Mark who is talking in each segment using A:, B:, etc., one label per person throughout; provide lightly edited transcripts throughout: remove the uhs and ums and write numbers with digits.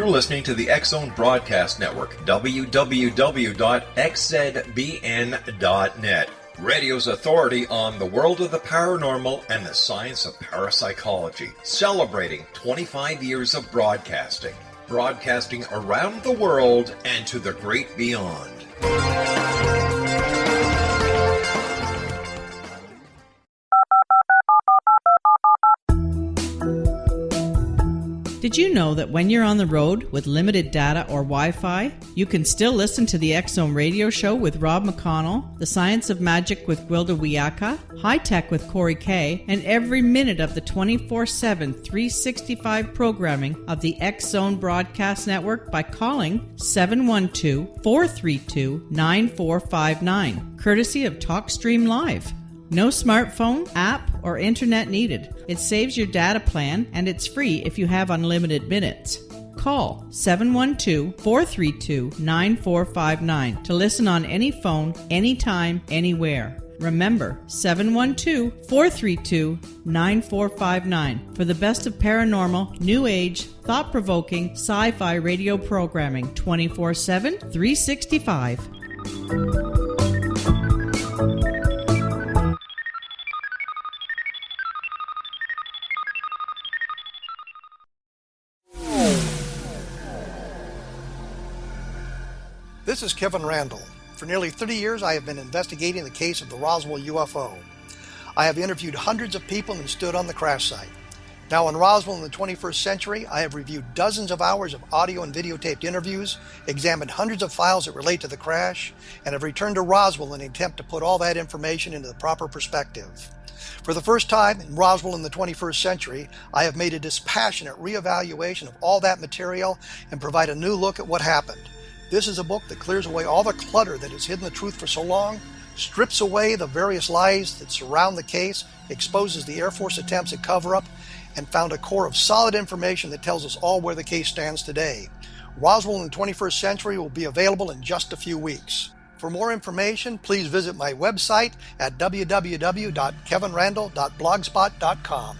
A: listening to the X-Zone Broadcast Network, www.xzbn.net. Radio's authority on the world of the paranormal and the science of parapsychology, celebrating 25 years of broadcasting. Broadcasting around the world and to the great beyond.
B: Did you know that when you're on the road with limited data or Wi-Fi, you can still listen to the X-Zone radio show with Rob McConnell, The Science of Magic with Gwilda Wiyaka, High Tech with Corey Kay, and every minute of the 24/7, 365 programming of the X-Zone Broadcast Network by calling 712-432-9459, courtesy of TalkStream Live. No smartphone, app, or internet needed. It saves your data plan, and it's free if you have unlimited minutes. Call 712-432-9459 to listen on any phone, anytime, anywhere. Remember, 712-432-9459 for the best of paranormal, new age, thought-provoking, sci-fi radio programming 24/7, 365.
C: This is Kevin Randall. For nearly 30 years, I have been investigating the case of the Roswell UFO. I have interviewed hundreds of people and stood on the crash site. Now in Roswell in the 21st century, I have reviewed dozens of hours of audio and videotaped interviews, examined hundreds of files that relate to the crash, and have returned to Roswell in an attempt to put all that information into the proper perspective. For the first time in Roswell in the 21st century, I have made a dispassionate reevaluation of all that material and provide a new look at what happened. This is a book that clears away all the clutter that has hidden the truth for so long, strips away the various lies that surround the case, exposes the Air Force attempts at cover-up, and found a core of solid information that tells us all where the case stands today. Roswell in the 21st century will be available in just a few weeks. For more information, please visit my website at www.kevinrandall.blogspot.com.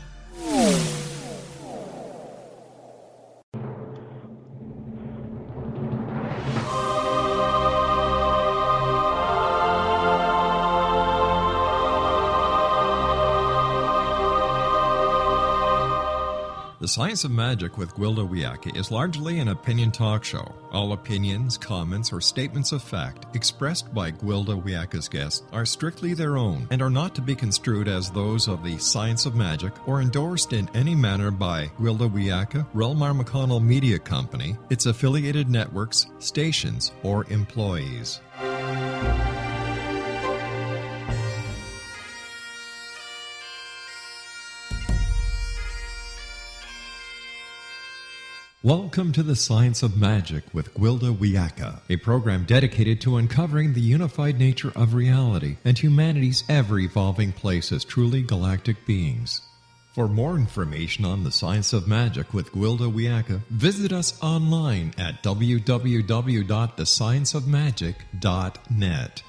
D: The Science of Magic with Gwilda Wiyaka is largely an opinion talk show. All opinions, comments, or statements of fact expressed by Gwilda Wiyaka's guests are strictly their own and are not to be construed as those of the Science of Magic or endorsed in any manner by Gwilda Wiyaka, REL-MAR McConnell Media Company, its affiliated networks, stations, or employees. Welcome to the Science of Magic with Gwilda Wiyaka, a program dedicated to uncovering the unified nature of reality and humanity's ever-evolving place as truly galactic beings. For more information on the Science of Magic with Gwilda Wiyaka, visit us online at www.thescienceofmagic.net.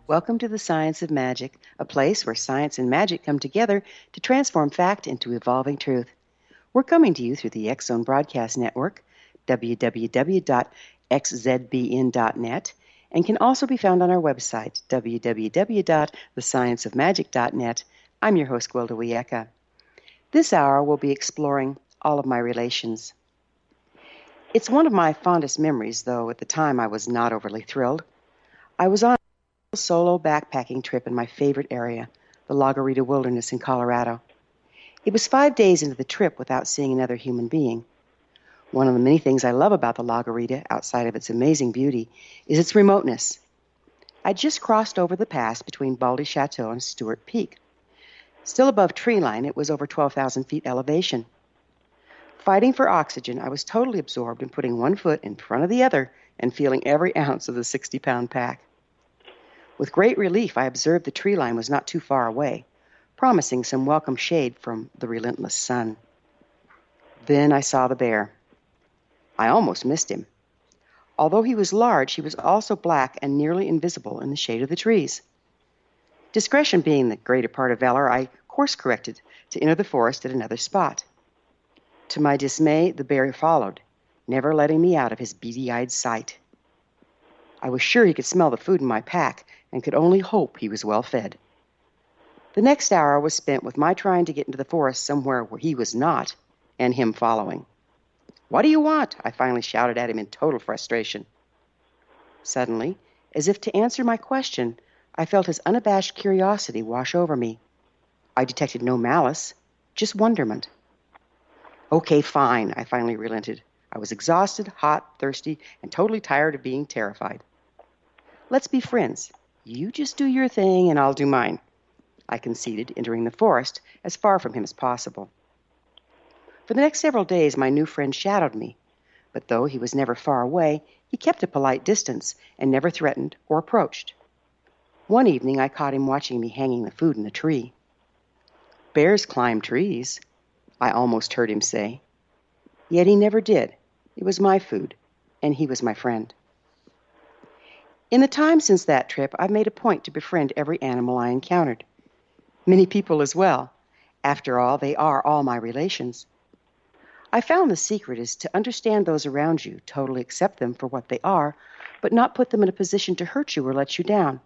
E: Welcome to the Science of Magic, a place where science and magic come together to transform fact into evolving truth. We're coming to you through the X-Zone Broadcast Network, www.xzbn.net, and can also be found on our website, www.thescienceofmagic.net. I'm your host, Gwilda Wiyaka. This hour we'll be exploring all of my relations. It's one of my fondest memories, though at the time I was not overly thrilled. I was on solo backpacking trip in my favorite area, the La Garita Wilderness in Colorado. It was 5 days into the trip without seeing another human being. One of the many things I love about the La Garita, outside of its amazing beauty, is its remoteness. I just crossed over the pass between Baldy Chateau and Stewart Peak. Still above tree line, it was over 12,000 feet elevation. Fighting for oxygen, I was totally absorbed in putting one foot in front of the other and feeling every ounce of the 60-pound pack. With great relief, I observed the tree line was not too far away, promising some welcome shade from the relentless sun. Then I saw the bear. I almost missed him. Although he was large, he was also black and nearly invisible in the shade of the trees. Discretion being the greater part of valor, I course-corrected to enter the forest at another spot. To my dismay, the bear followed, never letting me out of his beady-eyed sight. I was sure he could smell the food in my pack and could only hope he was well fed. The next hour was spent with my trying to get into the forest somewhere where he was not, and him following. "What do you want?" I finally shouted at him in total frustration. Suddenly, as if to answer my question, I felt his unabashed curiosity wash over me. I detected no malice, just wonderment. "Okay, fine," I finally relented. I was exhausted, hot, thirsty, and totally tired of being terrified. "Let's be friends. You just do your thing, and I'll do mine," I conceded, entering the forest as far from him as possible. For the next several days, my new friend shadowed me, but though he was never far away, he kept a polite distance and never threatened or approached. One evening, I caught him watching me hanging the food in a tree. "Bears climb trees," I almost heard him say. Yet he never did. It was my food, and he was my friend. In the time since that trip, I've made a point to befriend every animal I encountered. Many people as well. After all, they are all my relations. I found the secret is to understand those around you, totally accept them for what they are, but not put them in a position to hurt you or let you down.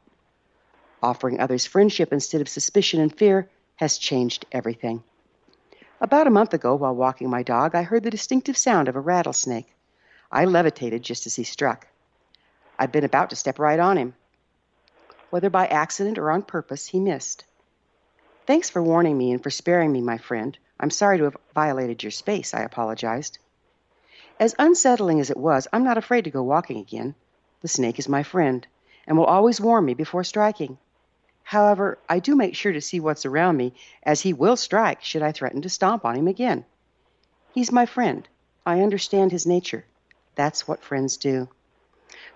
E: Offering others friendship instead of suspicion and fear has changed everything. About a month ago, while walking my dog, I heard the distinctive sound of a rattlesnake. I levitated just as he struck. I'd been about to step right on him. Whether by accident or on purpose, he missed. "Thanks for warning me and for sparing me, my friend. I'm sorry to have violated your space," I apologized. As unsettling as it was, I'm not afraid to go walking again. The snake is my friend and will always warn me before striking. However, I do make sure to see what's around me, as he will strike should I threaten to stomp on him again. He's my friend. I understand his nature. That's what friends do.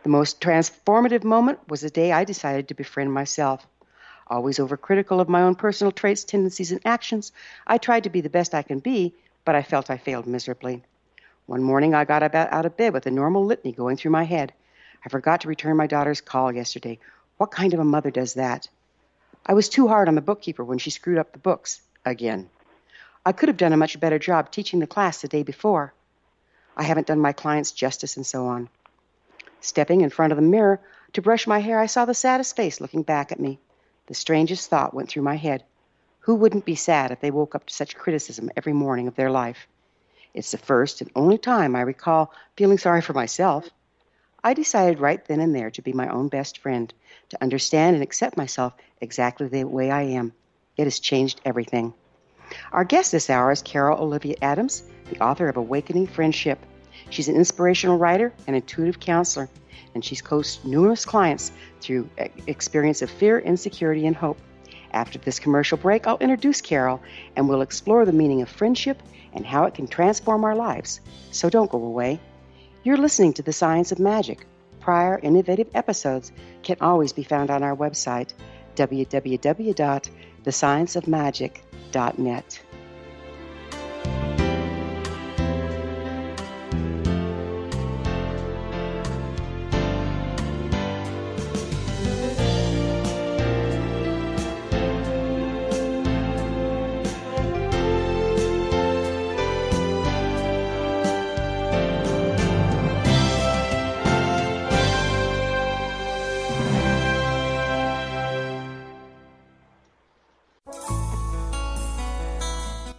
E: The most transformative moment was the day I decided to befriend myself. Always overcritical of my own personal traits, tendencies, and actions, I tried to be the best I can be, but I felt I failed miserably. One morning I got out of bed with a normal litany going through my head. I forgot to return my daughter's call yesterday. What kind of a mother does that? I was too hard on the bookkeeper when she screwed up the books again. I could have done a much better job teaching the class the day before. I haven't done my clients justice, and so on. Stepping in front of the mirror to brush my hair, I saw the saddest face looking back at me. The strangest thought went through my head. Who wouldn't be sad if they woke up to such criticism every morning of their life? It's the first and only time I recall feeling sorry for myself. I decided right then and there to be my own best friend, to understand and accept myself exactly the way I am. It has changed everything. Our guest this hour is Carol Olivia Adams, the author of Awakening Friendship. She's an inspirational writer and intuitive counselor, and she's coached numerous clients through experience of fear, insecurity, and hope. After this commercial break, I'll introduce Carol, and we'll explore the meaning of friendship and how it can transform our lives. So don't go away. You're listening to The Science of Magic. Prior innovative episodes can always be found on our website, www.thescienceofmagic.net.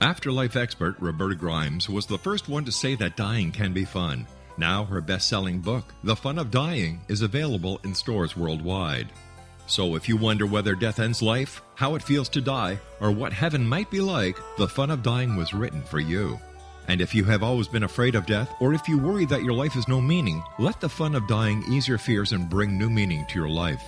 D: Afterlife expert Roberta Grimes was the first one to say that dying can be fun. Now her best-selling book, The Fun of Dying, is available in stores worldwide. So if you wonder whether death ends life, how it feels to die, or what heaven might be like, The Fun of Dying was written for you. And if you have always been afraid of death, or if you worry that your life has no meaning, let The Fun of Dying ease your fears and bring new meaning to your life.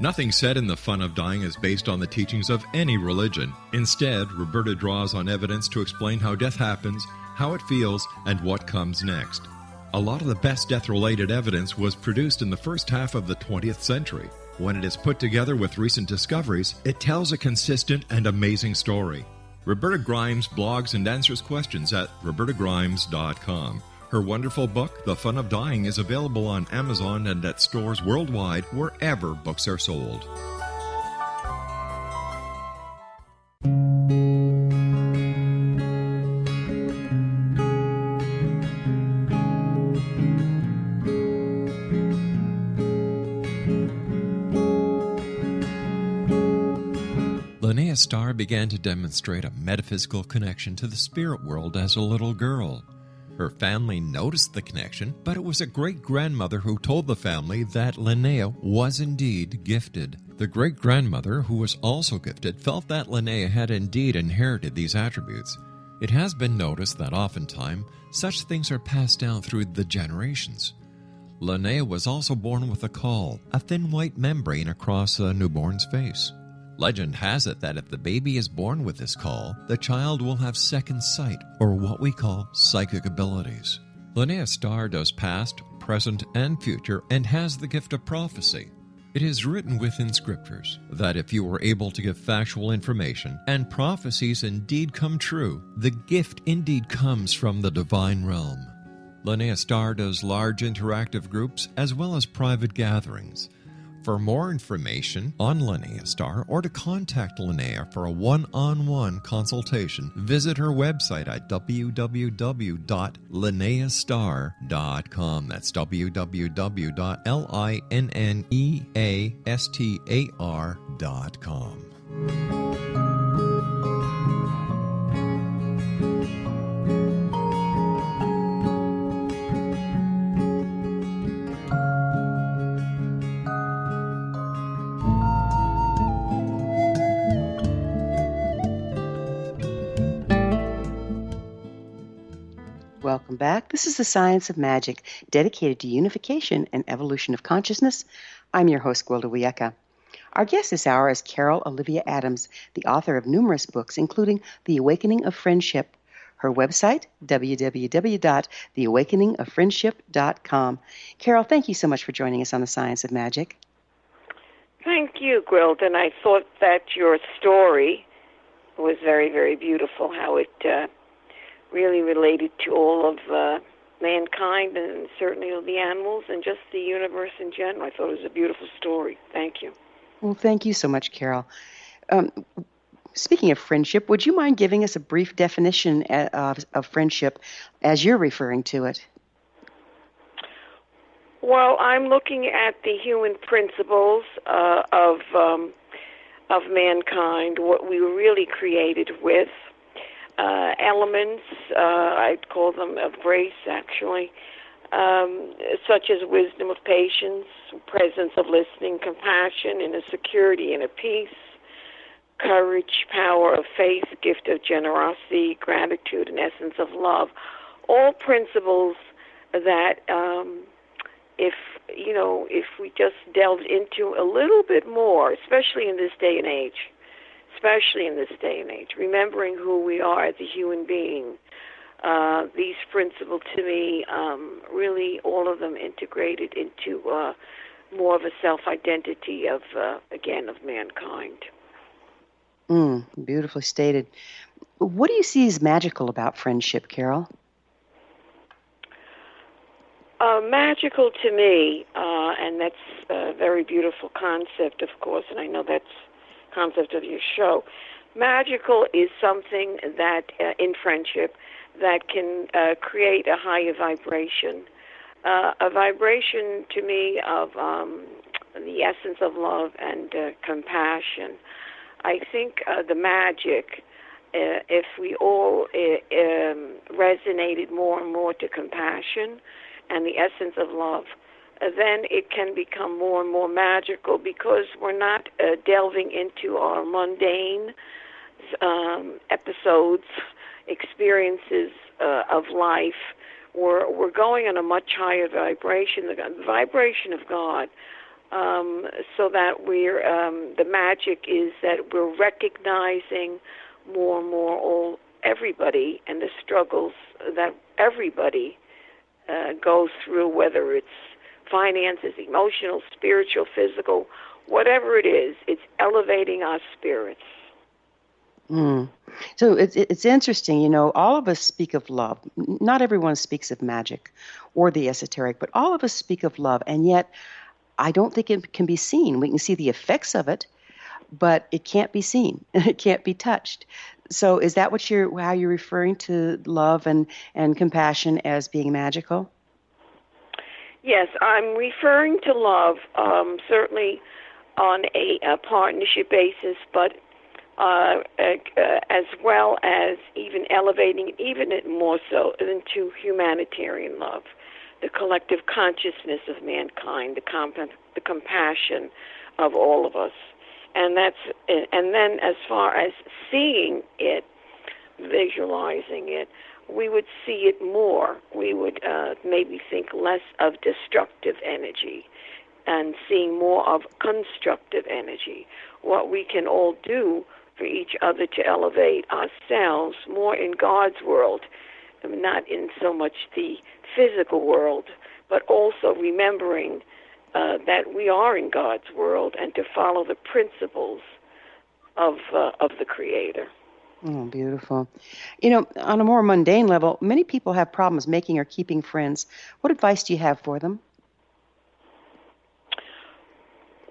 D: Nothing said in The Fun of Dying is based on the teachings of any religion. Instead, Roberta draws on evidence to explain how death happens, how it feels, and what comes next. A lot of the best death-related evidence was produced in the first half of the 20th century. When it is put together with recent discoveries, it tells a consistent and amazing story. Roberta Grimes blogs and answers questions at robertagrimes.com. Her wonderful book, The Fun of Dying, is available on Amazon and at stores worldwide wherever books are sold. Starr began to demonstrate a metaphysical connection to the spirit world as a little girl. Her family noticed the connection, but it was a great-grandmother who told the family that Linnea was indeed gifted. The great-grandmother, who was also gifted, felt that Linnea had indeed inherited these attributes. It has been noticed that oftentimes such things are passed down through the generations. Linnea was also born with a caul, a thin white membrane across a newborn's face. Legend has it that if the baby is born with this caul, the child will have second sight, or what we call psychic abilities. Linnea Starr does past, present, and future, and has the gift of prophecy. It is written within scriptures that if you are able to give factual information and prophecies indeed come true, the gift indeed comes from the divine realm. Linnea Starr does large interactive groups as well as private gatherings. For more information on Linnea Starr or to contact Linnea for a one-on-one consultation, visit her website at www.linneastar.com. That's www.linneastar.com.
E: Welcome back. This is The Science of Magic, dedicated to unification and evolution of consciousness. I'm your host, Gwilda Wiyaka. Our guest this hour is Carol Olivia Adams, the author of numerous books, including The Awakening of Friendship. Her website, www.theawakeningoffriendship.com. Carol, thank you so much for joining us on The Science of Magic.
F: Thank you, Gwilda, and I thought that your story was very, very beautiful, how it really related to all of mankind and certainly all the animals and just the universe in general. I thought it was a beautiful story. Thank you.
E: Well, thank you so much, Carol. Speaking of friendship, would you mind giving us a brief definition of friendship as you're referring to it?
F: Well, I'm looking at the human principles of mankind, what we were really created with. Elements, I'd call them of grace, actually, such as wisdom of patience, presence of listening, compassion, inner security, inner peace, courage, power of faith, gift of generosity, gratitude, and essence of love. All principles that, if we just delved into a little bit more, especially in this day and age, remembering who we are as a human being. These principles, to me, really all of them integrated into more of a self-identity of mankind.
E: Beautifully stated. What do you see as magical about friendship, Carol?
F: Magical to me, and that's a very beautiful concept, of course, and I know that's concept of your show. Magical is something that in friendship that can create a higher vibration, a vibration to me of the essence of love and compassion. I think the magic, if we all resonated more and more to compassion and the essence of love, then it can become more and more magical because we're not delving into our mundane episodes, experiences of life. We're going on a much higher vibration, the vibration of God, so that we're the magic is that we're recognizing more and more everybody and the struggles that everybody goes through, whether it's finances, emotional, spiritual, physical, whatever it is, it's elevating our spirits.
E: So it's interesting, all of us speak of love. Not everyone speaks of magic or the esoteric, but all of us speak of love, and yet I don't think it can be seen. We can see the effects of it, but it can't be seen. It can't be touched. So is that how you're referring to love and compassion as being magical?
F: Yes, I'm referring to love, certainly on a partnership basis, but as well as even elevating, even more so, into humanitarian love, the collective consciousness of mankind, the compassion of all of us. And then as far as seeing it, visualizing it, we would see it more. We would maybe think less of destructive energy and seeing more of constructive energy. What we can all do for each other to elevate ourselves more in God's world, not in so much the physical world, but also remembering that we are in God's world and to follow the principles of the Creator.
E: Oh, beautiful. You know, on a more mundane level, many people have problems making or keeping friends. What advice do you have for them?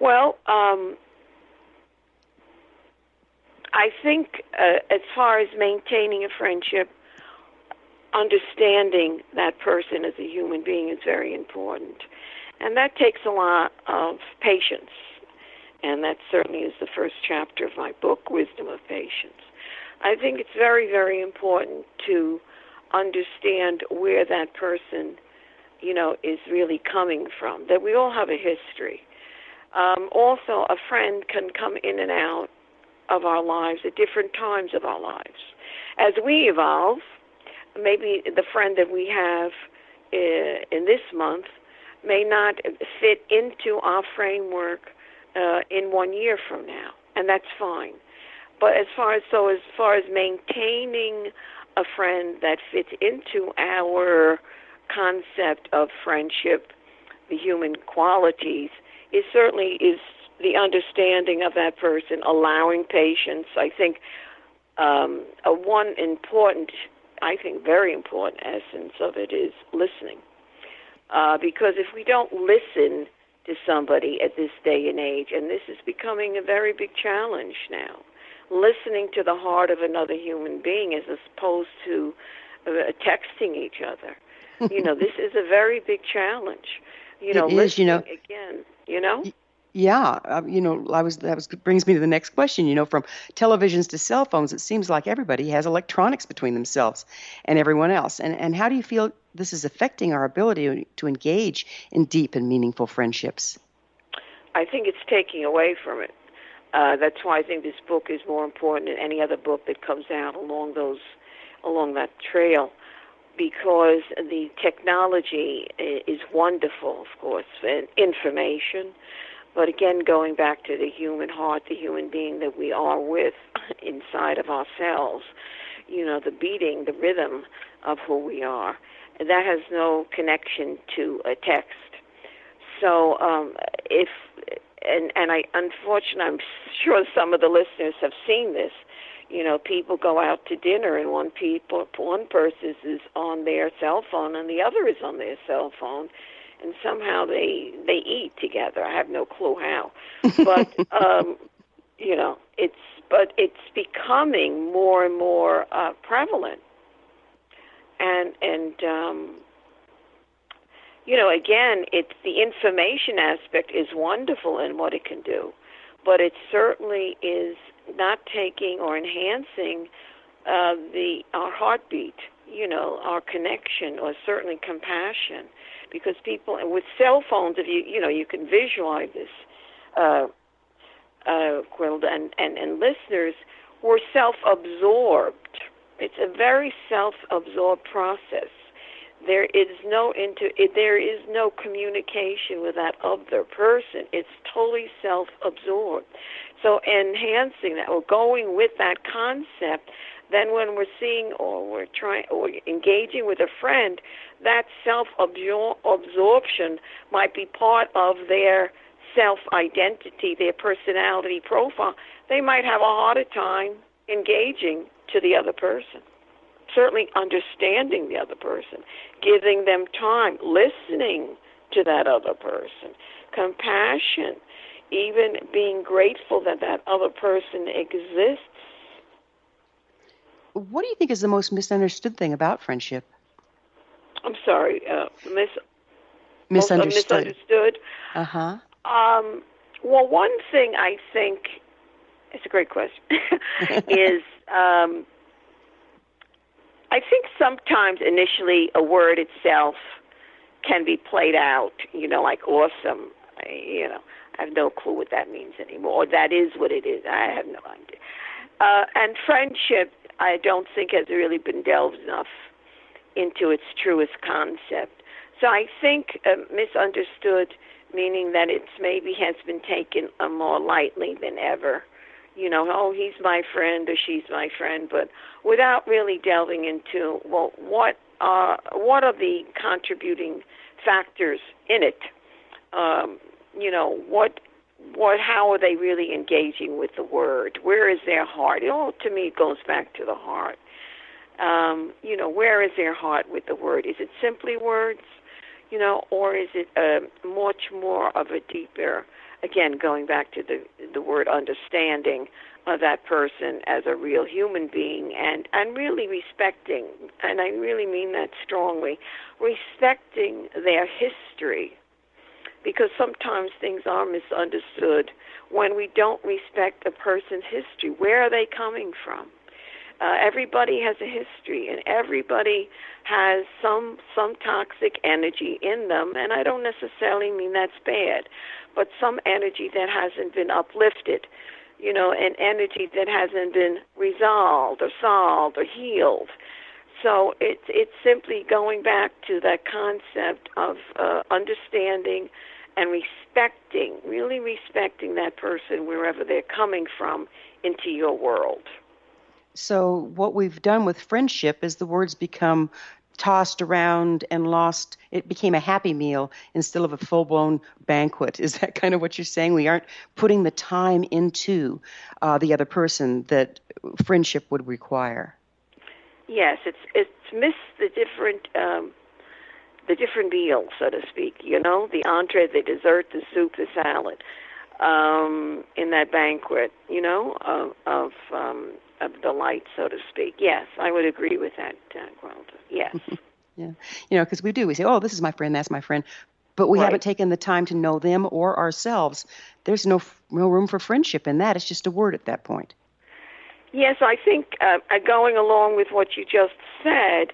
F: Well, I think as far as maintaining a friendship, understanding that person as a human being is very important. And that takes a lot of patience. And that certainly is the first chapter of my book, Wisdom of Patience. I think it's very, very important to understand where that person, is really coming from, that we all have a history. Also, a friend can come in and out of our lives at different times of our lives. As we evolve, maybe the friend that we have in this month may not fit into our framework in 1 year from now, and that's fine. But as far as maintaining a friend that fits into our concept of friendship, the human qualities, it certainly is the understanding of that person, allowing patience. I think one important, very important essence of it is listening. Because if we don't listen to somebody at this day and age, and this is becoming a very big challenge now, listening to the heart of another human being as opposed to texting each other. This is a very big challenge. Listening again,
E: Yeah, that brings me to the next question. From televisions to cell phones, it seems like everybody has electronics between themselves and everyone else. And how do you feel this is affecting our ability to engage in deep and meaningful friendships?
F: I think it's taking away from it. That's why I think this book is more important than any other book that comes out along that trail, because the technology is wonderful, of course, and information. But again, going back to the human heart, the human being that we are with inside of ourselves, the beating, the rhythm of who we are, that has no connection to a text. So unfortunately, I'm sure some of the listeners have seen this. People go out to dinner and one person is on their cell phone and the other is on their cell phone, and somehow they eat together. I have no clue how, but it's becoming more and more prevalent, and again, it's the information aspect is wonderful in what it can do, but it certainly is not taking or enhancing our heartbeat, our connection, or certainly compassion. Because people with cell phones, if you can visualize this, Gwilda and listeners, we're self-absorbed. It's a very self-absorbed process. There is no communication with that other person. It's totally self-absorbed. So enhancing that, or going with that concept, then when we're seeing or we're trying or engaging with a friend, that self-absorption might be part of their self-identity, their personality profile. They might have a harder time engaging to the other person. Certainly understanding the other person, giving them time, listening to that other person, compassion, even being grateful that that other person exists.
E: What do you think is the most misunderstood thing about friendship?
F: I'm sorry,
E: misunderstood.
F: Uh-huh. Well, one thing I think it's a great question, is I think sometimes initially a word itself can be played out, like awesome. I have no clue what that means anymore, or that is what it is. I have no idea. And friendship, I don't think has really been delved enough into its truest concept. So I think misunderstood, meaning that it's maybe has been taken more lightly than ever. Oh, he's my friend or she's my friend, but without really delving into, well, what are the contributing factors in it? How are they really engaging with the word? Where is their heart? To me, it goes back to the heart. Where is their heart with the word? Is it simply words, or is it much more of a deeper, again, going back to the word understanding of that person as a real human being and really respecting, and I really mean that strongly, respecting their history. Because sometimes things are misunderstood when we don't respect a person's history. Where are they coming from? Everybody has a history, and everybody has some toxic energy in them, and I don't necessarily mean that's bad, but some energy that hasn't been uplifted, an energy that hasn't been resolved or solved or healed. So it's simply going back to that concept of understanding and really respecting that person wherever they're coming from into your world.
E: So what we've done with friendship is the words become tossed around and lost. It became a happy meal instead of a full-blown banquet. Is that kind of what you're saying? We aren't putting the time into the other person that friendship would require. Yes,
F: it's missed the different meals, so to speak. The entree, the dessert, the soup, the salad, in that banquet. Of delight, so to speak. Yes, I would agree with that, Gwilda. Yes.
E: Yeah. Because we say, oh, this is my friend, that's my friend, but we haven't taken the time to know them or ourselves. There's no room for friendship in that. It's just a word at that point.
F: Yes, I think going along with what you just said,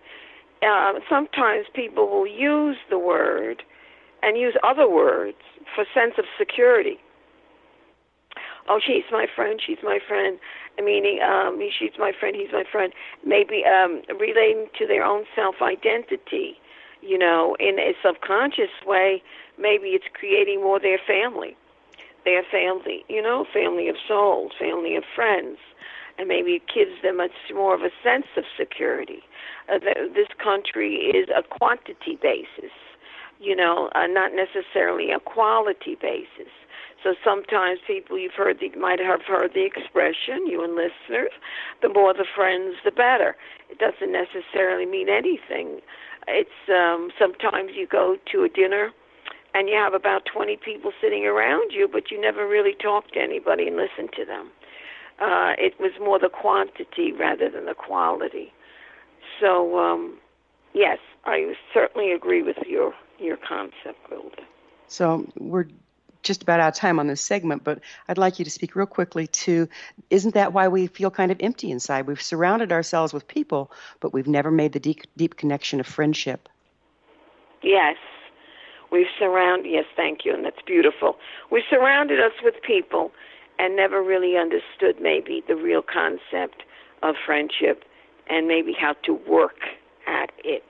F: sometimes people will use the word and use other words for sense of security. Oh, she's my friend, meaning she's my friend, he's my friend, maybe relating to their own self-identity, in a subconscious way. Maybe it's creating more their family, family of souls, family of friends, and maybe it gives them much more of a sense of security. This country is a quantity basis, not necessarily a quality basis. So sometimes people might have heard the expression, you and listeners, the more the friends, the better. It doesn't necessarily mean anything. It's sometimes you go to a dinner and you have about 20 people sitting around you, but you never really talk to anybody and listen to them. It was more the quantity rather than the quality. So, yes, I certainly agree with your concept, Gwilda.
E: So we're just about out of time on this segment, but I'd like you to speak real quickly to, isn't that why we feel kind of empty inside? We've surrounded ourselves with people, but we've never made the deep connection of friendship.
F: Yes. Yes, thank you, and that's beautiful. We've surrounded us with people and never really understood maybe the real concept of friendship and maybe how to work at it.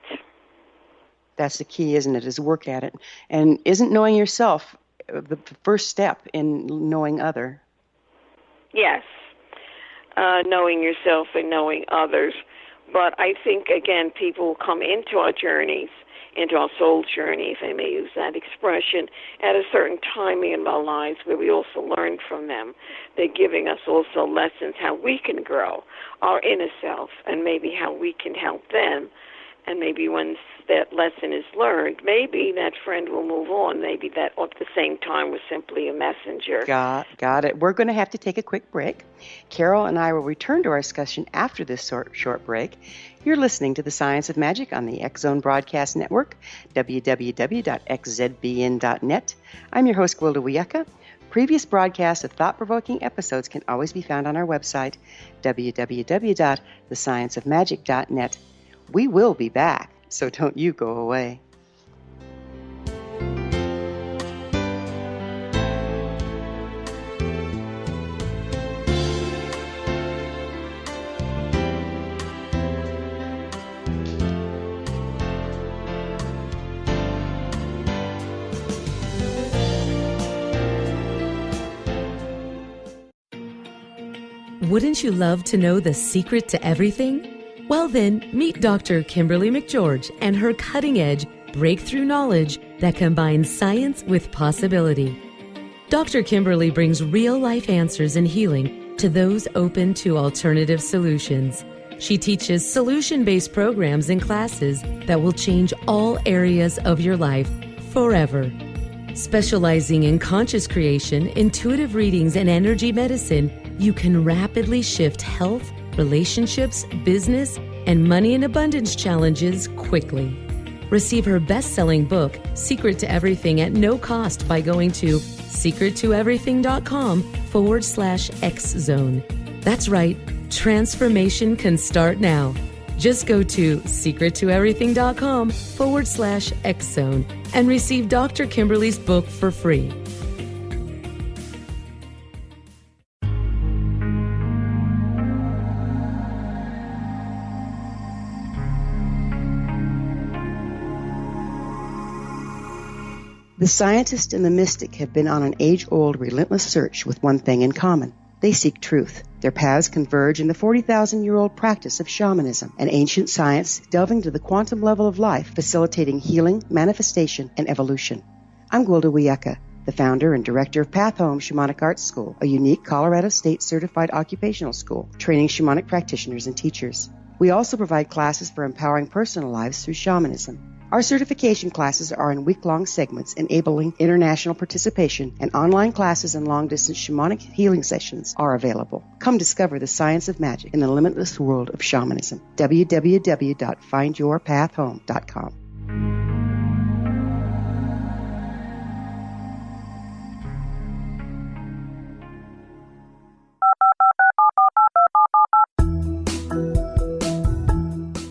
E: That's the key, isn't it, is work at it. And isn't knowing yourself the first step in knowing other?
F: Yes, knowing yourself and knowing others. But I think, again, people come into our journeys, into our soul journey, if I may use that expression, at a certain timing in our lives where we also learn from them. They're giving us also lessons how we can grow our inner self and maybe how we can help them. And maybe once that lesson is learned, maybe that friend will move on. Maybe that at the same time was simply a messenger.
E: Got it. We're going to have to take a quick break. Carol and I will return to our discussion after this short break. You're listening to The Science of Magic on the X-Zone Broadcast Network, www.xzbn.net. I'm your host, Gwilda Wiyaka. Previous broadcasts of thought-provoking episodes can always be found on our website, www.thescienceofmagic.net. We will be back, so don't you go away.
G: Wouldn't you love to know the secret to everything? Well then, meet Dr. Kimberly McGeorge and her cutting-edge breakthrough knowledge that combines science with possibility. Dr. Kimberly brings real-life answers and healing to those open to alternative solutions. She teaches solution-based programs and classes that will change all areas of your life forever. Specializing in conscious creation, intuitive readings, and energy medicine, you can rapidly shift health, relationships, business, and money and abundance challenges quickly. Receive her best-selling book, Secret to Everything, at no cost by going to secrettoeverything.com/X-Zone. That's right, transformation can start now. Just go to secrettoeverything.com/X-Zone and receive Dr. Kimberly's book for free.
E: The scientist and the mystic have been on an age-old, relentless search with one thing in common. They seek truth. Their paths converge in the 40,000-year-old practice of shamanism, an ancient science delving to the quantum level of life, facilitating healing, manifestation, and evolution. I'm Gwilda Wiyaka, the founder and director of Path Home Shamanic Arts School, a unique Colorado State certified occupational school training shamanic practitioners and teachers. We also provide classes for empowering personal lives through shamanism. Our certification classes are in week-long segments enabling international participation, and online classes and long-distance shamanic healing sessions are available. Come discover the science of magic in the limitless world of shamanism. www.findyourpathhome.com.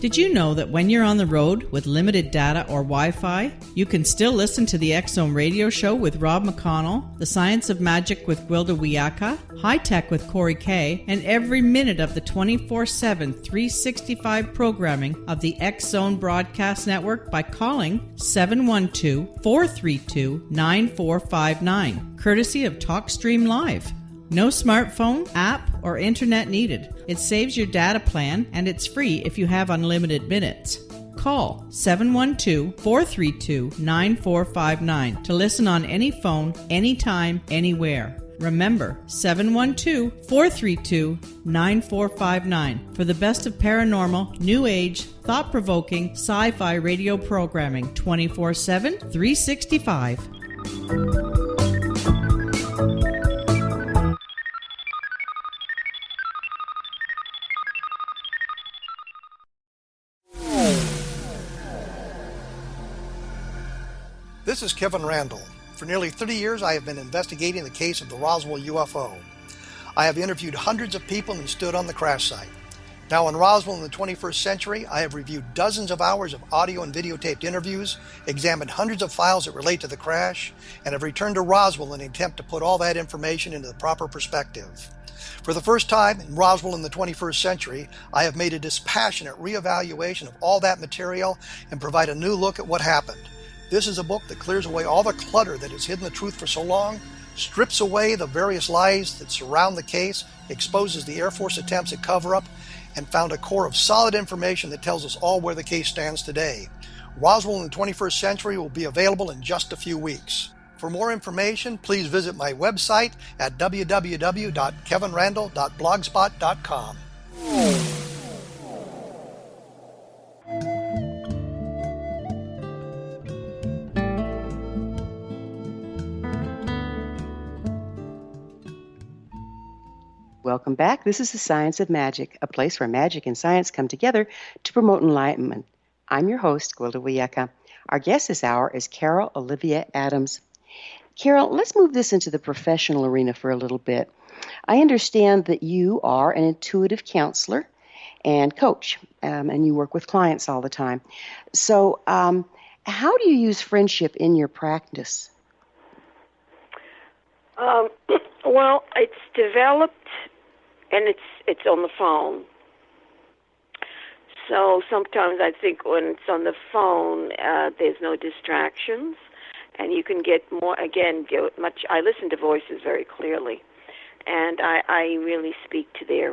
B: Did you know that when you're on the road with limited data or Wi-Fi, you can still listen to the X-Zone radio show with Rob McConnell, The Science of Magic with Gwilda Wiyaka, High Tech with Corey Kay, and every minute of the 24/7, 365 programming of the X-Zone Broadcast Network by calling 712-432-9459, courtesy of TalkStream Live. No smartphone, app, or internet needed. It saves your data plan, and it's free if you have unlimited minutes. Call 712-432-9459 to listen on any phone, anytime, anywhere. Remember, 712-432-9459 for the best of paranormal, new age, thought-provoking, sci-fi radio programming 24/7, 365.
C: This is Kevin Randall. For nearly 30 years, I have been investigating the case of the Roswell UFO. I have interviewed hundreds of people and stood on the crash site. Now in Roswell in the 21st century, I have reviewed dozens of hours of audio and videotaped interviews, examined hundreds of files that relate to the crash, and have returned to Roswell in an attempt to put all that information into the proper perspective. For the first time in Roswell in the 21st century, I have made a dispassionate reevaluation of all that material and provide a new look at what happened. This is a book that clears away all the clutter that has hidden the truth for so long, strips away the various lies that surround the case, exposes the Air Force attempts at cover-up, and found a core of solid information that tells us all where the case stands today. Roswell in the 21st century will be available in just a few weeks. For more information, please visit my website at www.kevinrandall.blogspot.com.
E: Welcome back. This is The Science of Magic, a place where magic and science come together to promote enlightenment. I'm your host, Gwilda Wiyaka. Our guest this hour is Carol Olivia Adams. Carol, let's move this into the professional arena for a little bit. I understand that you are an intuitive counselor and coach, and you work with clients all the time. So how do you use friendship in your practice?
F: Well, it's developed, and it's on the phone. So sometimes I think when it's on the phone, there's no distractions, and you can get more. Again, I listen to voices very clearly, and I really speak to their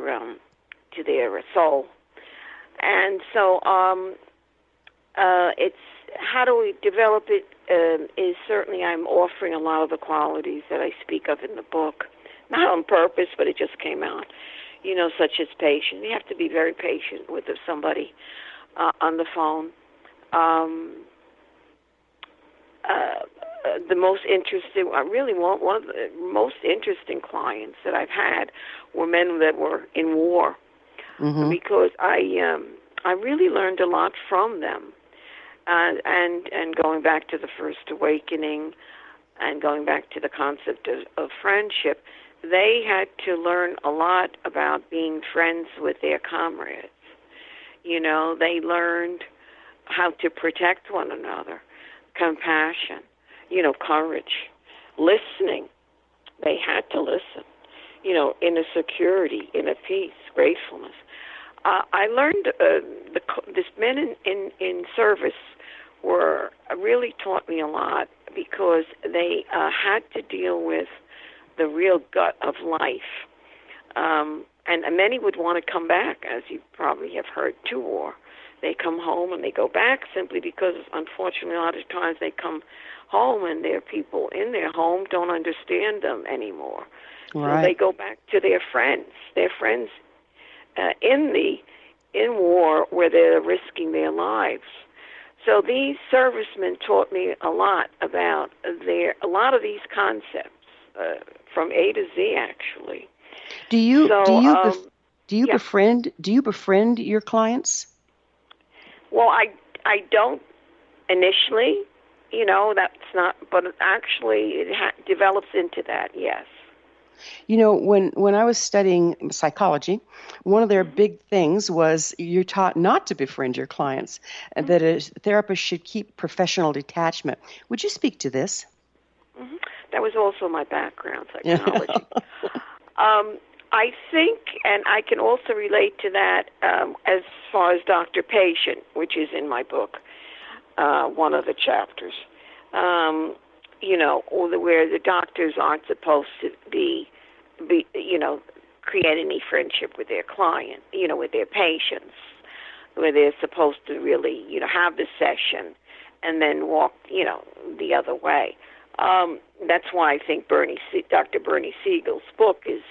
F: soul. And so it's how do we develop it? Is certainly I'm offering a lot of the qualities that I speak of in the book, not on purpose, but it just came out. Such as patience. You have to be very patient with somebody on the phone. The most interesting, one of the most interesting clients that I've had were men that were in war, because I really learned a lot from them, and going back to the First Awakening, and going back to the concept of friendship. They had to learn a lot about being friends with their comrades. They learned how to protect one another, compassion, courage, listening. They had to listen, inner security, inner peace, gratefulness. I learned this men in service really taught me a lot, because they had to deal with the real gut of life. And many would want to come back, as you probably have heard, to war. They come home and they go back simply because, unfortunately, a lot of times they come home and their people in their home don't understand them anymore. Right. So they go back to their friends in war, where they're risking their lives. So these servicemen taught me a lot about a lot of these concepts. From A to Z, actually. Do you
E: befriend your clients?
F: Well, I don't initially. That's not. But actually, it develops into that. Yes.
E: When I was studying psychology, one of their big things was you're taught not to befriend your clients, and that a therapist should keep professional detachment. Would you speak to this?
F: Mm-hmm. That was also my background, psychology. I think, and I can also relate to that as far as doctor-patient, which is in my book, one of the chapters, where the doctors aren't supposed to be create any friendship with their client, with their patients, where they're supposed to really, have the session and then walk, the other way. That's why I think Dr. Bernie Siegel's book is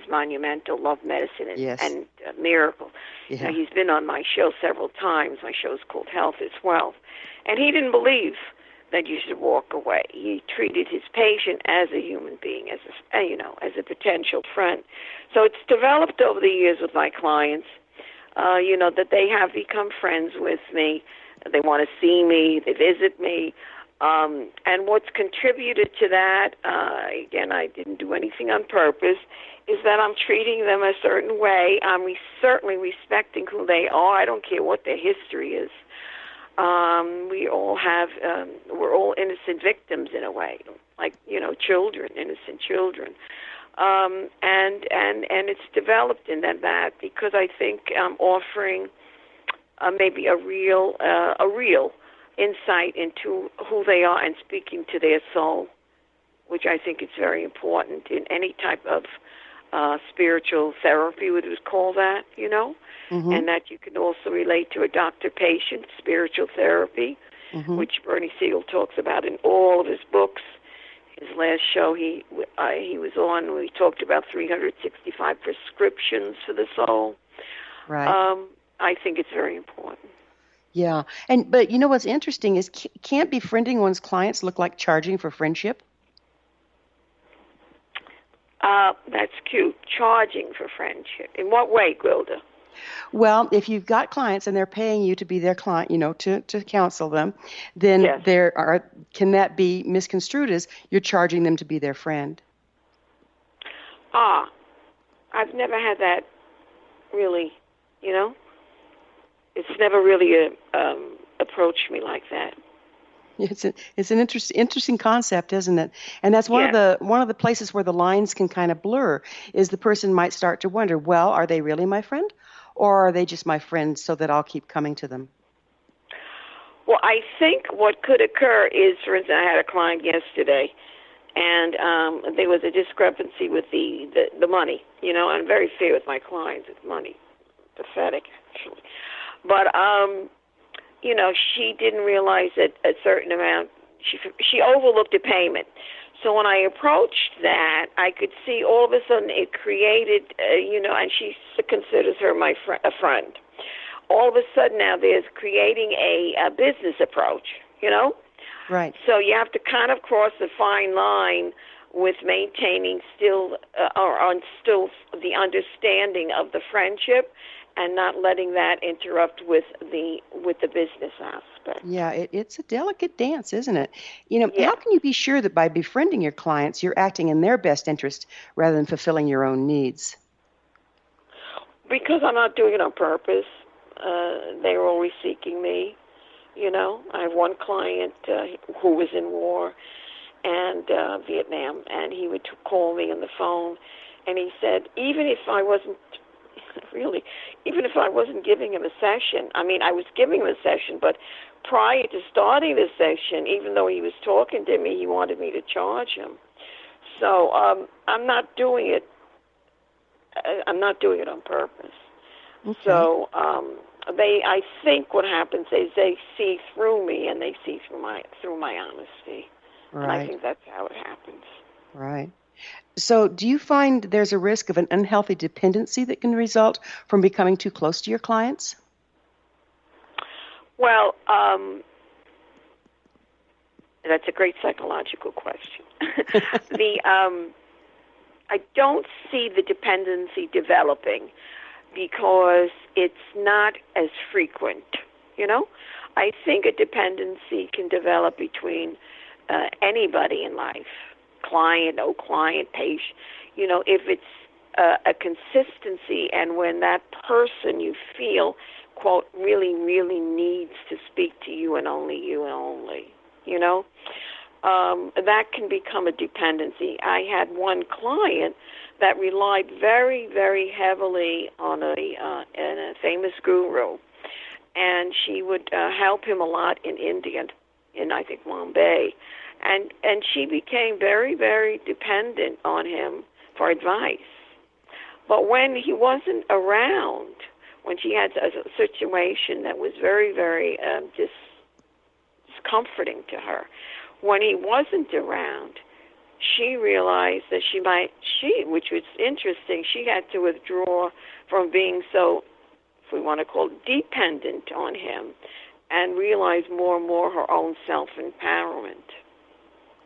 F: monumental, Love, Medicine, and Miracle.
E: Yeah.
F: He's been on my show several times. My show's called Health is Wealth. And he didn't believe that you should walk away. He treated his patient as a human being, as a potential friend. So it's developed over the years with my clients, that they have become friends with me. They want to see me. They visit me. And what's contributed to that, again, I didn't do anything on purpose, is that I'm treating them a certain way. I'm certainly respecting who they are. I don't care what their history is. We all have, we're all innocent victims in a way, like, children, innocent children. And it's developed in that because I think I'm offering maybe a real insight into who they are and speaking to their soul, which I think is very important in any type of spiritual therapy, we would call that, and that you can also relate to a doctor-patient spiritual therapy, which Bernie Siegel talks about in all of his books. His last show he was on, we talked about 365 prescriptions for the soul.
E: Right.
F: I think it's very important.
E: Yeah, but what's interesting is can't befriending one's clients look like charging for friendship?
F: That's cute. Charging for friendship. In what way, Gwilda?
E: Well, if you've got clients and they're paying you to be their client, to counsel them, then
F: Yes.
E: can that be misconstrued as you're charging them to be their friend?
F: I've never had that really, It's never really approached me like that.
E: It's an interesting concept, isn't it? And that's one of the places where the lines can kind of blur. Is the person might start to wonder, well, are they really my friend, or are they just my friend so that I'll keep coming to them?
F: Well, I think what could occur is, for instance, I had a client yesterday, and there was a discrepancy with the money. I'm very fair with my clients with money. Pathetic, actually. But she didn't realize that a certain amount, she overlooked a payment. So when I approached that, I could see all of a sudden it created, and she considers her a friend. All of a sudden now there's creating a business approach,
E: Right.
F: So you have to kind of cross the fine line with maintaining still the understanding of the friendship, and not letting that interrupt with the business aspect.
E: Yeah, it's a delicate dance, isn't it?
F: Yeah.
E: How can you be sure that by befriending your clients, you're acting in their best interest rather than fulfilling your own needs?
F: Because I'm not doing it on purpose. They're always seeking me. I have one client who was in war and Vietnam, and he would call me on the phone, and he said, even if I wasn't giving him a session, I was giving him a session, but prior to starting the session, even though he was talking to me, he wanted me to charge him. So I'm not doing it. I'm not doing it on purpose.
E: Okay.
F: So I think what happens is they see through me, and they see through my honesty.
E: Right.
F: And I think that's how it happens.
E: Right. So do you find there's a risk of an unhealthy dependency that can result from becoming too close to your clients?
F: Well, that's a great psychological question. I don't see the dependency developing because it's not as frequent, I think a dependency can develop between anybody in life, client, no client, patient, if it's a consistency, and when that person you feel, quote, really, really needs to speak to you and only you and only, that can become a dependency. I had one client that relied very, very heavily on a famous guru, and she would help him a lot in India, in I think Bombay, and she became very, very dependent on him for advice. But when he wasn't around, when she had a situation that was very, very discomforting to her, when he wasn't around, she realized that which was interesting, she had to withdraw from being so, if we want to call it, dependent on him, and realize more and more her own self-empowerment.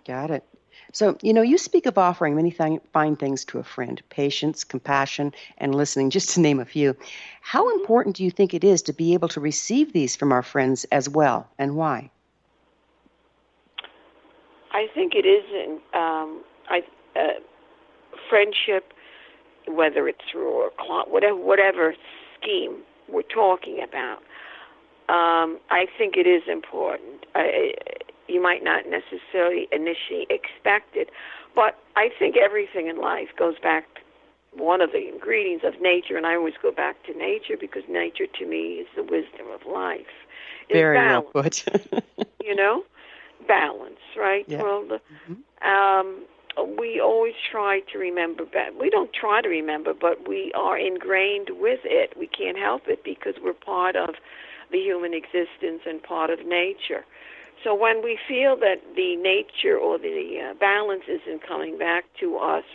E: Got it. So, you speak of offering many fine things to a friend: patience, compassion, and listening, just to name a few. How important do you think it is to be able to receive these from our friends as well, and why?
F: I think it is friendship, whether it's through a whatever scheme we're talking about. I think it is important. You might not necessarily initially expect it, but I think everything in life goes back to one of the ingredients of nature, and I always go back to nature because nature to me is the wisdom of life. It's
E: Very
F: balance,
E: well put.
F: balance, right?
E: Yeah.
F: Well, we always try to remember, we don't try to remember, but we are ingrained with it. We can't help it because we're part of the human existence and part of nature. So when we feel that the nature or the balance isn't coming back to us,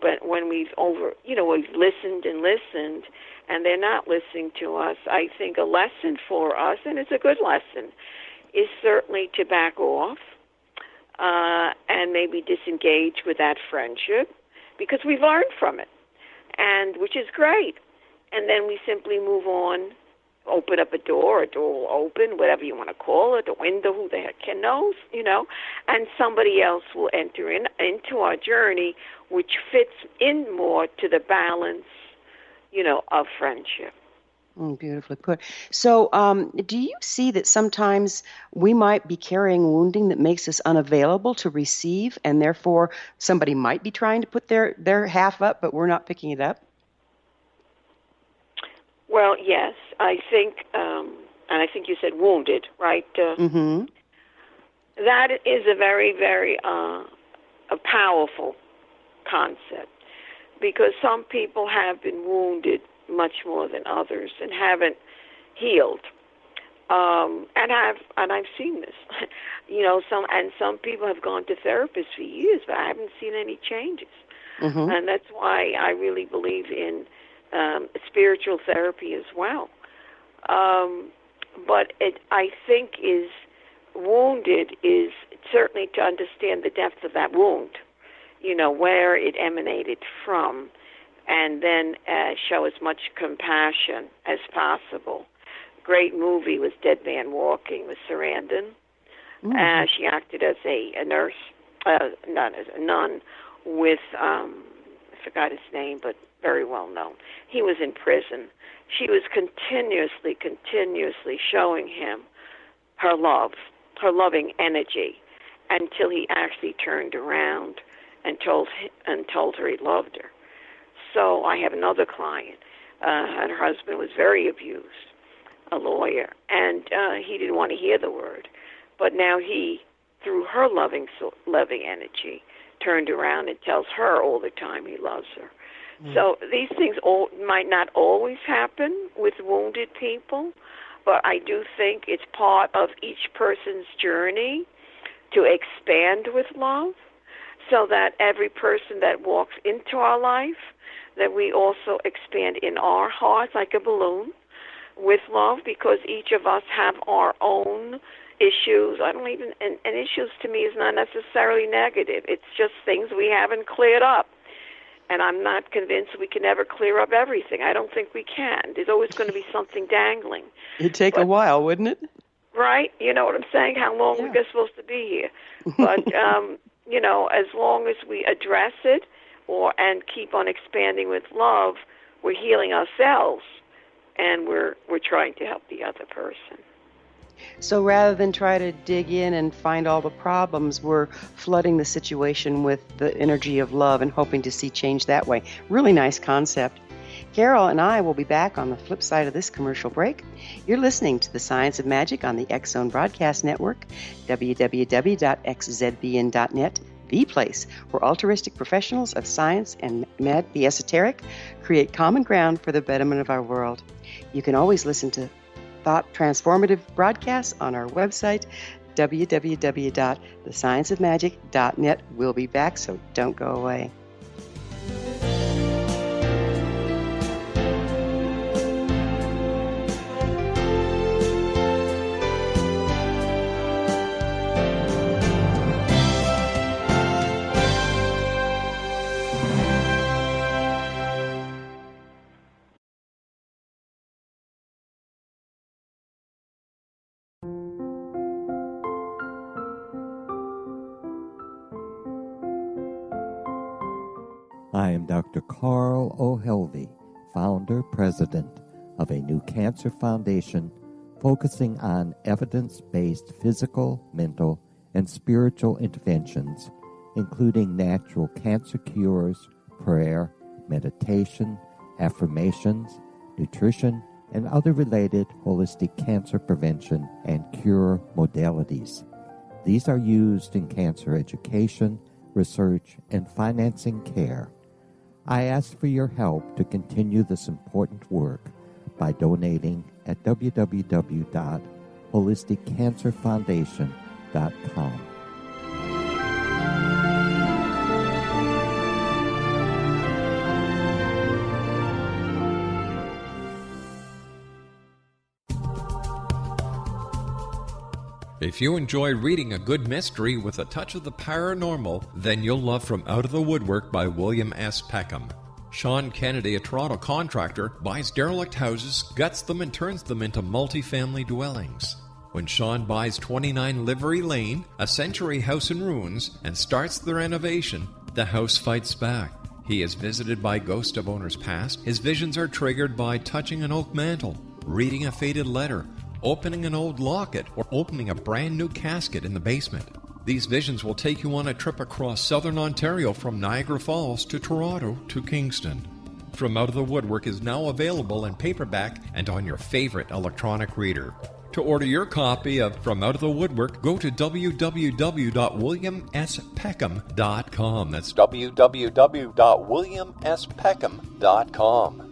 F: but when we've listened and listened, and they're not listening to us, I think a lesson for us, and it's a good lesson, is certainly to back off and maybe disengage with that friendship, because we've learned from it, and which is great. and then we simply move on, open up a door will open, whatever you want to call it, a window, who the heck knows, and somebody else will enter into our journey, which fits in more to the balance, of friendship.
E: Beautifully put. So do you see that sometimes we might be carrying wounding that makes us unavailable to receive, and therefore somebody might be trying to put their half up, but we're not picking it up?
F: Well, yes, I think, and I think you said wounded, right?
E: Mm-hmm.
F: That is a very, very a powerful concept, because some people have been wounded much more than others and haven't healed. And I've seen this, some people have gone to therapists for years, but I haven't seen any changes.
E: Mm-hmm.
F: And that's why I really believe in spiritual therapy as well. But I think is wounded is certainly to understand the depth of that wound, where it emanated from, and then show as much compassion as possible. Great movie was Dead Man Walking with Sarandon.
E: Mm-hmm.
F: She acted as a nurse, not as a nun, with, I forgot his name, but very well known. He was in prison. She was continuously showing him her love, her loving energy, until he actually turned around and told her he loved her. So I have another client, and her husband was very abused, a lawyer, and he didn't want to hear the word. But now he, through her loving energy, turned around and tells her all the time he loves her. Mm. So these things might not always happen with wounded people, but I do think it's part of each person's journey to expand with love, so that every person that walks into our life, that we also expand in our hearts like a balloon with love, because each of us have our own issues. And issues to me is not necessarily negative. It's just things we haven't cleared up. And I'm not convinced we can ever clear up everything. I don't think we can. There's always going to be something dangling.
E: It'd take a while, wouldn't it?
F: Right? You know what I'm saying? How long we're supposed to be here. But, as long as we address it and keep on expanding with love, we're healing ourselves, and we're trying to help the other person.
E: So rather than try to dig in and find all the problems, we're flooding the situation with the energy of love and hoping to see change that way. Really nice concept. Carol and I will be back on the flip side of this commercial break. You're listening to The Science of Magic on the X-Zone Broadcast Network, www.xzbn.net, the place where altruistic professionals of science and the esoteric create common ground for the betterment of our world. You can always listen to thought transformative broadcasts on our website, www.thescienceofmagic.net. We'll be back, so don't go away.
H: I am Dr. Carl O'Helvey, founder, president of a new cancer foundation focusing on evidence-based physical, mental, and spiritual interventions, including natural cancer cures, prayer, meditation, affirmations, nutrition, and other related holistic cancer prevention and cure modalities. These are used in cancer education, research, and financing care. I ask for your help to continue this important work by donating at www.holisticcancerfoundation.com.
D: If you enjoy reading a good mystery with a touch of the paranormal, then you'll love From Out of the Woodwork by William S. Peckham. Sean Kennedy, a Toronto contractor, buys derelict houses, guts them, and turns them into multi-family dwellings. When Sean buys 29 Livery Lane, a century house in ruins, and starts the renovation, the house fights back. He is visited by ghosts of owners past. His visions are triggered by touching an oak mantle, reading a faded letter, opening an old locket, or opening a brand new casket in the basement. These visions will take you on a trip across southern Ontario from Niagara Falls to Toronto to Kingston. From Out of the Woodwork is now available in paperback and on your favorite electronic reader. To order your copy of From Out of the Woodwork, go to www.williamspeckham.com. That's www.williamspeckham.com.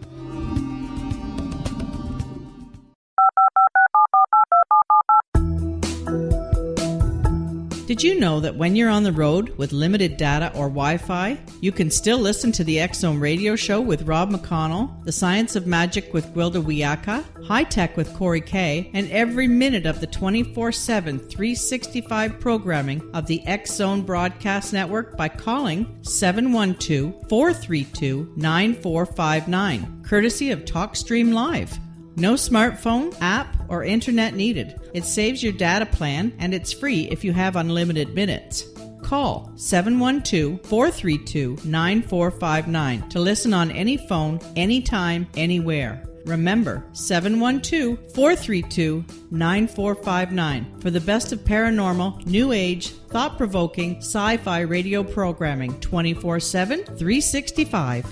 B: Did you know that when you're on the road with limited data or Wi-Fi, you can still listen to the X-Zone radio show with Rob McConnell, The Science of Magic with Gwilda Wiyaka, High Tech with Corey Kay, and every minute of the 24/7, 365 programming of the X-Zone Broadcast Network by calling 712-432-9459, courtesy of TalkStream Live. No smartphone, app, or internet needed. It saves your data plan, and it's free if you have unlimited minutes. Call 712-432-9459 to listen on any phone, anytime, anywhere. Remember, 712-432-9459 for the best of paranormal, new age, thought-provoking, sci-fi radio programming 24/7, 365.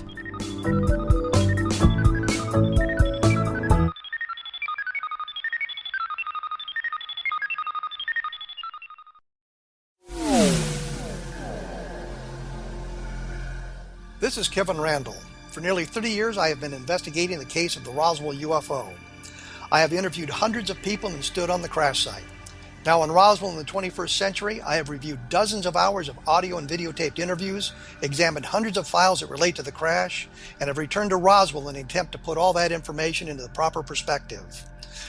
C: This is Kevin Randall. For nearly 30 years, I have been investigating the case of the Roswell UFO. I have interviewed hundreds of people and stood on the crash site. Now in Roswell in the 21st century, I have reviewed dozens of hours of audio and videotaped interviews, examined hundreds of files that relate to the crash, and have returned to Roswell in an attempt to put all that information into the proper perspective.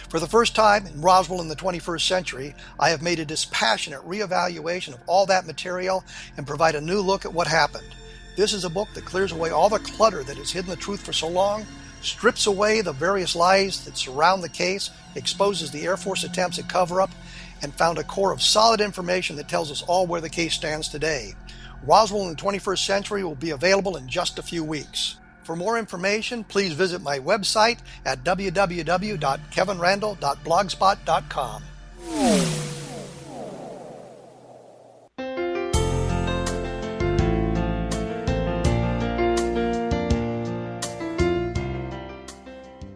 C: For the first time in Roswell in the 21st century, I have made a dispassionate reevaluation of all that material and provide a new look at what happened. This is a book that clears away all the clutter that has hidden the truth for so long, strips away the various lies that surround the case, exposes the Air Force attempts at cover-up, and found a core of solid information that tells us all where the case stands today. Roswell in the 21st century will be available in just a few weeks. For more information, please visit my website at www.kevinrandall.blogspot.com.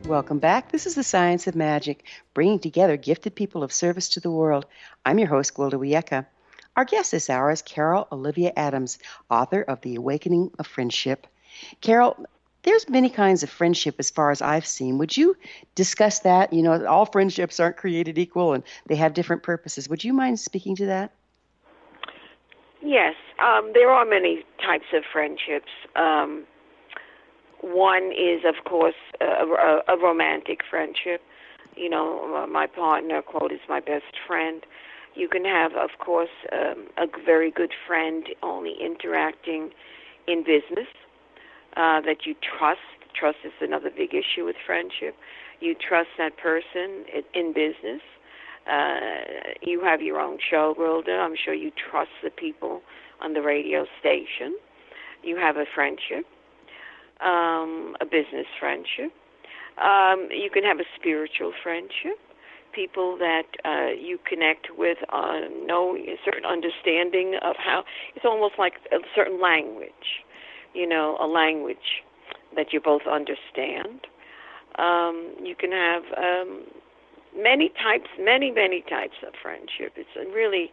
E: Welcome back. This is The Science of Magic, bringing together gifted people of service to the world. I'm your host, Gwilda Wiyaka. Our guest this hour is Carol Olivia Adams, author of The Awakening of Friendship. Carol, there's many kinds of friendship as far as I've seen. Would you discuss that? You know, all friendships aren't created equal and they have different purposes. Would you mind speaking to that?
F: Yes, there are many types of friendships. One is, of course, a romantic friendship. You know, my partner, quote, is my best friend. You can have, of course, a very good friend only interacting in business that you trust. Trust is another big issue with friendship. You trust that person in business. You have your own show, Gwilda. I'm sure you trust the people on the radio station. You have a friendship. A business friendship. You can have a spiritual friendship. People that you connect with know a certain understanding of how, it's almost like a certain language, you know, a language that you both understand. You can have many types of friendship. It's really,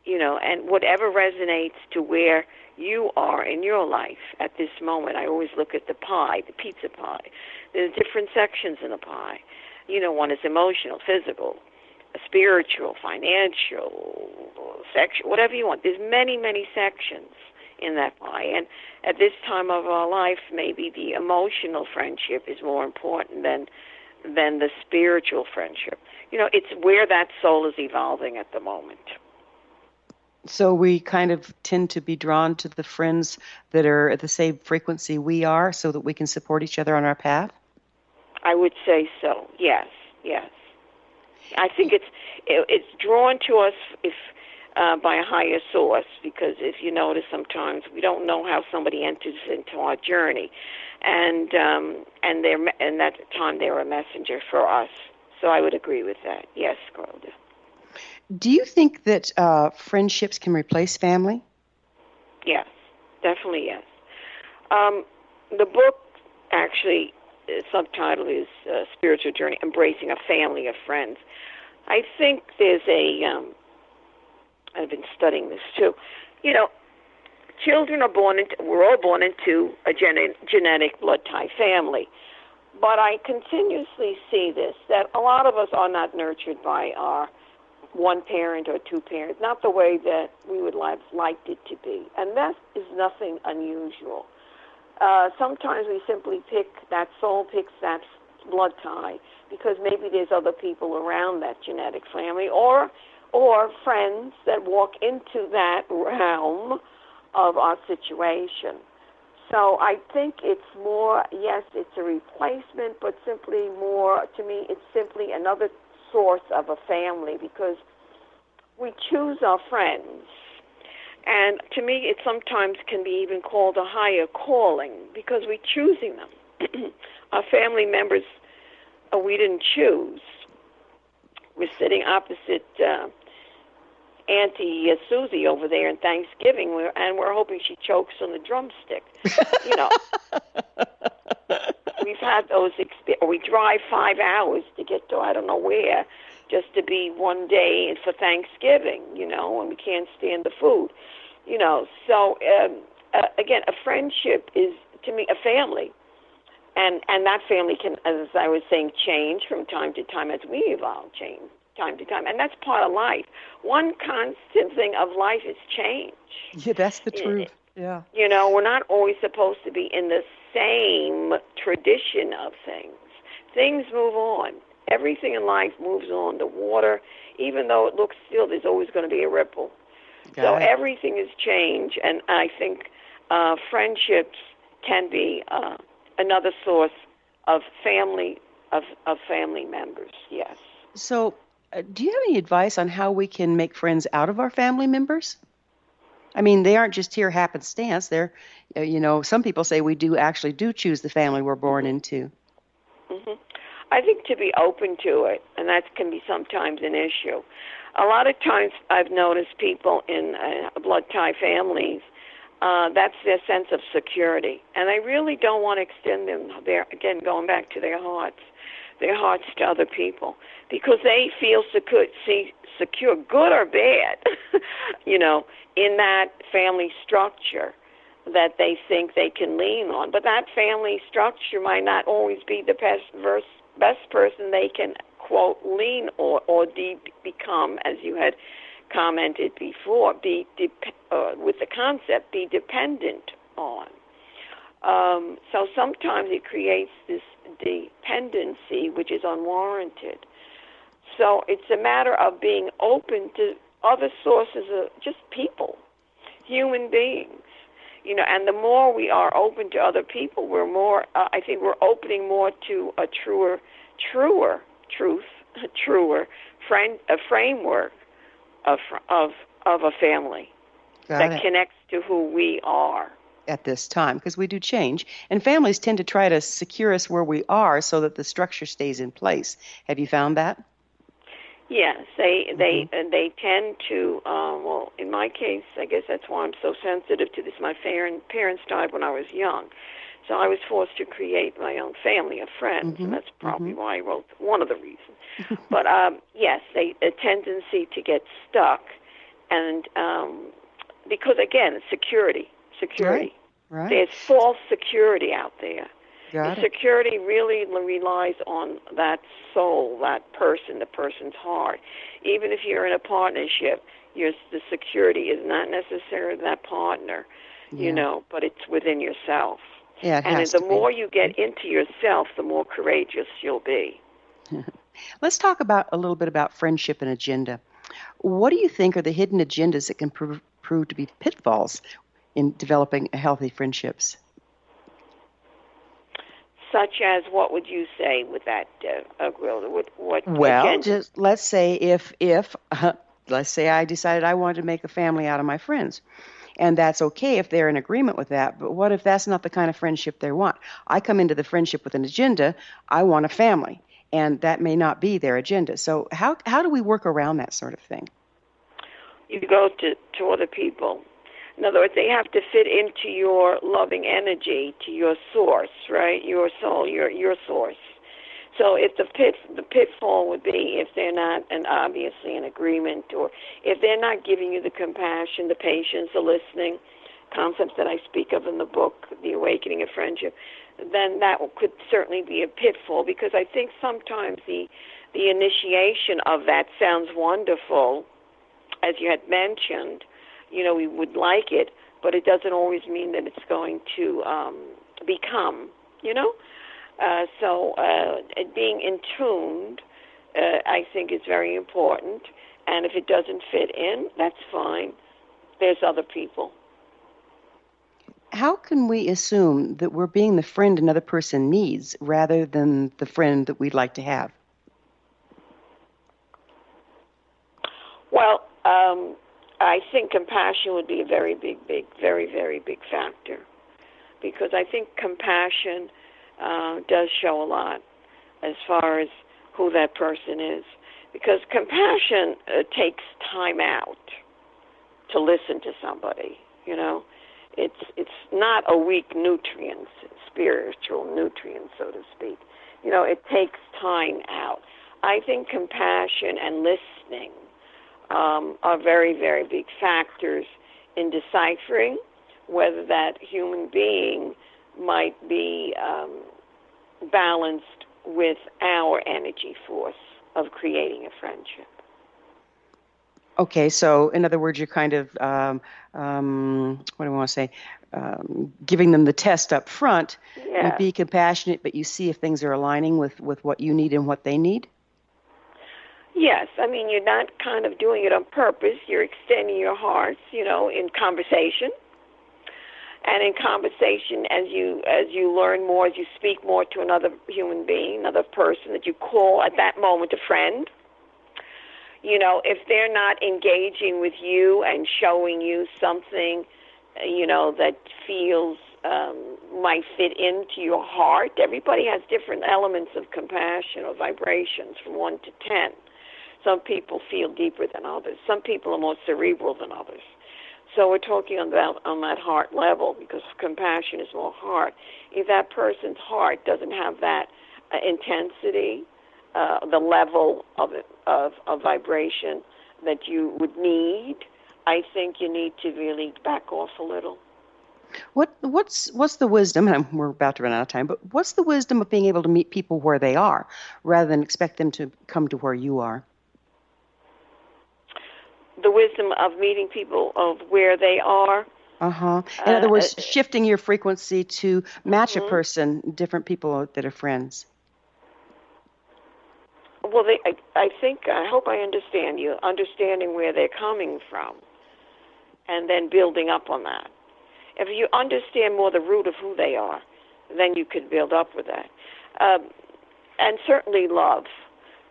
F: you know, and whatever resonates to where you are in your life at this moment. I always look at the pie, the pizza pie. There's different sections in the pie. You know, one is emotional, physical, spiritual, financial, sexual, whatever you want. There's many, many sections in that pie. And at this time of our life, maybe the emotional friendship is more important than the spiritual friendship. You know, it's where that soul is evolving at the moment.
E: So we kind of tend to be drawn to the friends that are at the same frequency we are so that we can support each other on our path?
F: I would say so. Yes, yes. I think it's drawn to us if by a higher source, because if you notice, sometimes we don't know how somebody enters into our journey, and that time they're a messenger for us. So I would agree with that. Yes, Gwilda.
E: Do you think that friendships can replace family?
F: Yes, definitely yes. The book actually, subtitle is Spiritual Journey, Embracing a Family of Friends. I think there's I've been studying this too. You know, children are we're all born into a genetic blood tie family. But I continuously see this, that a lot of us are not nurtured by our one parent or two parents, not the way that we would have liked it to be. And that is nothing unusual. Sometimes we simply that soul picks that blood tie because maybe there's other people around that genetic family or friends that walk into that realm of our situation. So I think it's more, yes, it's a replacement, but simply more, to me, it's simply another source of a family because we choose our friends. And to me, it sometimes can be even called a higher calling because we're choosing them. Our family members, we didn't choose. We're sitting opposite Auntie Susie over there in Thanksgiving, and we're hoping she chokes on the drumstick. You know, we've had those we drive 5 hours to get to I don't know where just to be one day for Thanksgiving, you know, and we can't stand the food, you know. So, again, a friendship is, to me, a family. And that family can, as I was saying, change from time to time as we evolve, change time to time. And that's part of life. One constant thing of life is change.
E: Yeah, that's the truth. Yeah.
F: You know, we're not always supposed to be in the same tradition of things. Things move on. Everything in life moves on. The water, even though it looks still, there's always going to be a ripple. So everything is change. And I think friendships can be another source of family members. Yes.
E: So, do you have any advice on how we can make friends out of our family members? I mean, they aren't just here happenstance. They're, you know, some people say we do choose the family we're born into.
F: Mm-hmm. I think to be open to it, and that can be sometimes an issue. A lot of times I've noticed people in blood tie families, that's their sense of security. And they really don't want to extend them, again, going back to their hearts to other people, because they feel secure, good or bad, you know, in that family structure that they think they can lean on. But that family structure might not always be the best person they can, quote, lean or become, as you had commented before, with the concept, be dependent on. So sometimes it creates this dependency which is unwarranted. So it's a matter of being open to other sources of just people, human beings. You know, and the more we are open to other people, we're more, I think we're opening more to a truer framework of a family that connects to who we are.
E: At this time, because we do change, and families tend to try to secure us where we are so that the structure stays in place. Have you found that?
F: Yes, they tend to. Well, in my case, I guess that's why I'm so sensitive to this. My parents died when I was young, so I was forced to create my own family of friends, and that's probably why I wrote one of the reasons. But yes, a tendency to get stuck, and because again, security.
E: Right.
F: There's false security out there.
E: The
F: security really relies on that soul, that person, the person's heart. Even if you're in a partnership, the security is not necessarily that partner, you know, but it's within yourself.
E: Yeah,
F: and the more you get into yourself, the more courageous you'll be.
E: Let's talk a little bit about friendship and agenda. What do you think are the hidden agendas that can prove to be pitfalls in developing healthy friendships?
F: Such as, what would you say with that, Gwilda? What
E: Well,
F: agenda?
E: just let's say if let's say I decided I wanted to make a family out of my friends. And that's okay if they're in agreement with that. But what if that's not the kind of friendship they want? I come into the friendship with an agenda. I want a family. And that may not be their agenda. So how do we work around that sort of thing?
F: You go to other people. In other words, they have to fit into your loving energy, to your source, right? Your soul, your source. So if the pitfall would be if they're not, and obviously in agreement, or if they're not giving you the compassion, the patience, the listening, concepts that I speak of in the book, The Awakening of Friendship, then that could certainly be a pitfall, because I think sometimes the initiation of that sounds wonderful, as you had mentioned. We would like it, but it doesn't always mean that it's going to become, So being in tuned, I think, is very important. And if it doesn't fit in, that's fine. There's other people.
E: How can we assume that we're being the friend another person needs rather than the friend that we'd like to have?
F: Well, I think compassion would be a very very big factor, because I think compassion does show a lot as far as who that person is, because compassion takes time out to listen to somebody. It's not a weak nutrient, spiritual nutrient, so to speak. It takes time out. I think compassion and listening are very, very big factors in deciphering whether that human being might be balanced with our energy force of creating a friendship.
E: Okay, so in other words, you're kind of, what do I want to say, giving them the test up front.
F: Yeah.
E: You be compassionate, but you see if things are aligning with what you need and what they need?
F: Yes, I mean, you're not kind of doing it on purpose. You're extending your hearts, in conversation. And in conversation, as you learn more, as you speak more to another human being, another person that you call at that moment a friend, if they're not engaging with you and showing you something, that feels might fit into your heart. Everybody has different elements of compassion or vibrations from 1 to 10. Some people feel deeper than others. Some people are more cerebral than others. So we're talking about on that heart level, because compassion is more heart. If that person's heart doesn't have that intensity, the level of vibration that you would need, I think you need to really back off a little.
E: What's the wisdom, and we're about to run out of time, but what's the wisdom of being able to meet people where they are rather than expect them to come to where you are?
F: The wisdom of meeting people of where they are.
E: In other words, shifting your frequency to match a person, different people that are friends.
F: Well, I hope I understand you, understanding where they're coming from, and then building up on that. If you understand more the root of who they are, then you could build up with that. And certainly love.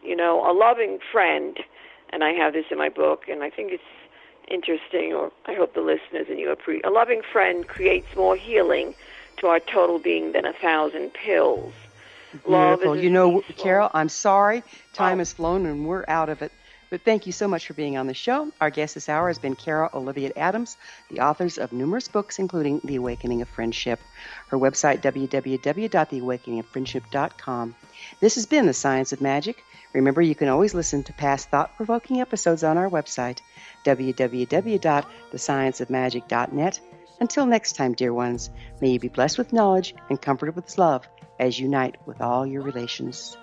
F: A loving friend, and I have this in my book, and I think it's interesting, or I hope the listeners and you appreciate. A loving friend creates more healing to our total being than 1,000 pills.
E: Beautiful. Carol, I'm sorry. Time has flown and we're out of it. But thank you so much for being on the show. Our guest this hour has been Carol Olivia Adams, the authors of numerous books, including The Awakening of Friendship. Her website, www.theawakeningofriendship.com. This has been The Science of Magic. Remember, you can always listen to past thought-provoking episodes on our website, www.thescienceofmagic.net. Until next time, dear ones, may you be blessed with knowledge and comforted with love as you unite with all your relations.